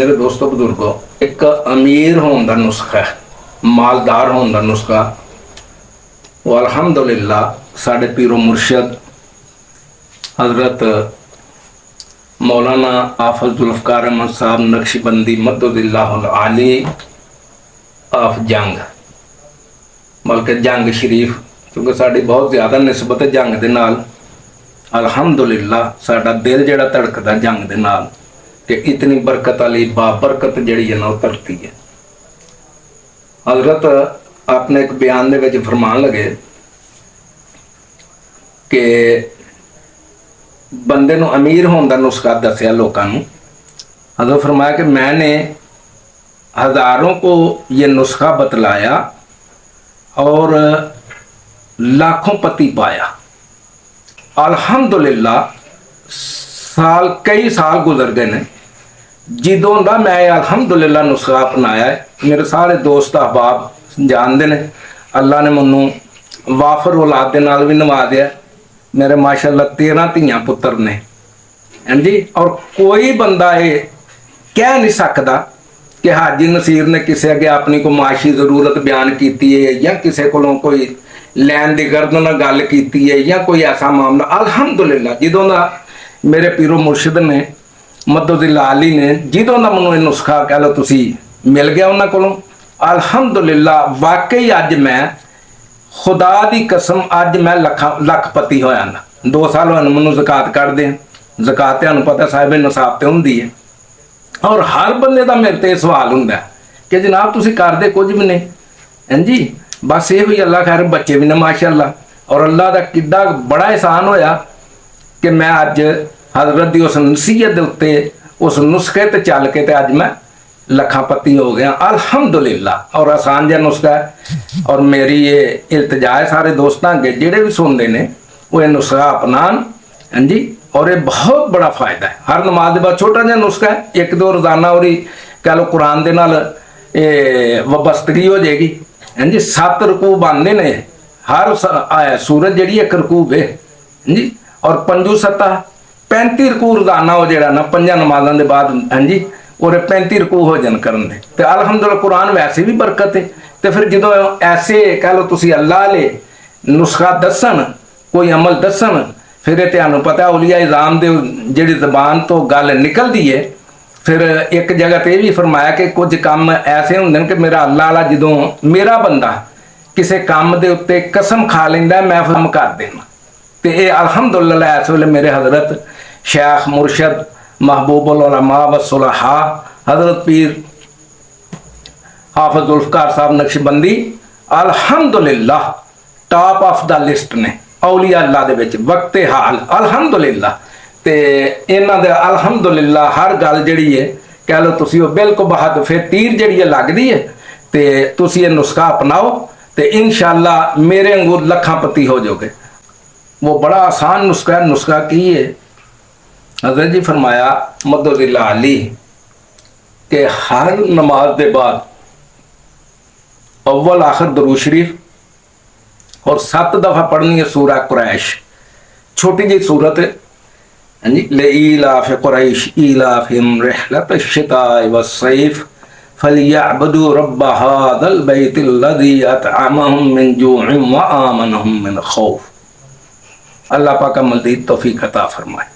मेरे दोस्तों बुजुर्गों, एक अमीर होने का नुस्खा है, मालदार होने का नुस्खा वो अल्हम्दुलिल्लाह साढ़े पीरो मुर्शद हजरत मौलाना आफज जुल्फकार अहमद साहब नक्शबंदी मद्दुल्लाहुल आली आफ जंग, बल्कि जंग शरीफ, क्योंकि साड़ी बहुत ज़्यादा निस्बत है जंग दे नाल। अल्हम्दुलिल्लाह साडा दिल जड़ा धड़कदा जंग दे नाल कि इतनी बरकत वाली बाबरकत जड़ी है ना वो धरती है। हजरत अपने एक बयान दे विच फरमान लगे कि बंदे नूं अमीर होने का नुस्खा दसिया लोगों नूं। हजरत फरमाया कि मैंने हज़ारों को ये नुस्खा बतलाया और लाखों पति पाया। अल्हम्दुलिल्लाह कई साल गुजर गए ने जिदों का मैं अल्हम्दुलिल्लाह नुस्खा अपनाया है। मेरे सारे दोस्त अहबाब जानते हैं, अल्लाह ने मैनू वाफर औलाद के नाल भी नवा दिया। मेरे माशाअल्लाह 13 धियां पुत्र ने, हैं जी। और कोई बंदा ये कह नहीं सकता कि हाजी नसीर ने किसी अगे अपनी कोई माशी जरूरत बयान की है या किसी को कोई लैन दी गर्दन नाल गल की है या कोई ऐसा मामला। अल्हम्दुलिल्लाह जिदों दा मेरे पीरो मुर्शिद ने मद्दुल्लाह आली ने जिदों दा मैनू नुस्खा कह लो तुसी मिल गया उन्हां कोलों, अल्हम्दुलिल्लाह वाकई अज मैं खुदा दी कसम अज मैं लखपति होया ना। 2 साल होए मैनू ज़कात कढ़ दे। ज़कात तुहानूं पता साहिब निसाब ते हुंदी है। और हर बंदे का मेरे ते सवाल हुंदा कि जनाब तुसी करदे कुछ भी नहीं, हैं जी। बस ये हुई अल्लाह खैर बच्चे भी ने माशाअल्लाह। और अल्लाह का किड्डा बड़ा एहसान होया कि मैं अज हजरत की उस नसीहत के उत्ते उस नुस्खे ते चल के ते अज मैं लखापति हो गया अल्हम्दुलिल्लाह। और आसान जहा नुस्खा है। और मेरी ये इल्तजा है सारे दोस्तों के जेड़े भी सुनते हैं वो ये नुस्खा अपनान, हैं जी। और ये बहुत बड़ा फायदा है। हर नमाज के बाद छोटा जहा नुस्खा है, 1-2 रोजाना और कह लो कुरान के नाल वाबस्तगी हो जाएगी, हैं जी। 7 रकू बनते ने, हर सूरत जी एक रकूब है, हैं जी। और 5-7 35 रकू रोजाना हो जरा ना 5 नमाजों के बाद, हैं जी। और 35 रकू हो जन करन दे ते अल्हम्दुलिल्लाह कुरान वैसे भी बरकत है। तो फिर जो ऐसे कह लो तुसी अल्लाह ले नुस्खा दसन, कोई अमल दसन, फिर ये तुहानूं पता औलिया इज़ाम दे जिहड़ी ज़बान तो गल निकलदी है। फिर एक जगह ते भी फरमाया कि कुछ काम ऐसे हुंदे कि मेरा अल्लाह वाला जदों मेरा बंदा किसी काम दे उत्ते कसम खा लैंदा मैं फम कर देना। तो ये अल्हम्दुलिल्लाह इस वेले मेरे हजरत शेख मुर्शद महबूबुल उलमा व सुलहा हजरत पीर हाफिज जुल्फकार साहब नक्शबंदी अल्हम्दुलिल्लाह टॉप ऑफ द लिस्ट ने औलिया अल्लाह दे विच वक्ते हाल अल्हम्दुलिल्लाह। ते इन्हां दे अल्हम्दुलिल्लाह हर गल जिहड़ी है कह लो तुसी वो बिल्कुल बहद फिर तीर जिहड़ी है लगदी है। ते तुसी ये नुस्खा अपनाओ ते इंशाअल्लाह मेरे अंगूर लखापति हो जाओगे। वो बड़ा आसान नुस्खा है। नुस्खा की है? हज़रत जी फरमाया मद्दुल्लाह आली के हर नमाज के बाद अव्वल आखिर दरूद शरीफ और 7 दफ़ा पढ़नी है सूरा कुरैश, छोटी जी सूरत है, लिईलाफ़ कुरैश ईलाफ़िहिम रिहलतश शिताइ वस्सैफ फलियअबुदू रब्ब हाज़ल बैतिल्लज़ी अतअमहुम मिन जूइन व आमनहुम मिन खौफ। अल्लाह पाक मज़ीद तौफ़ीक़ अता फरमाए।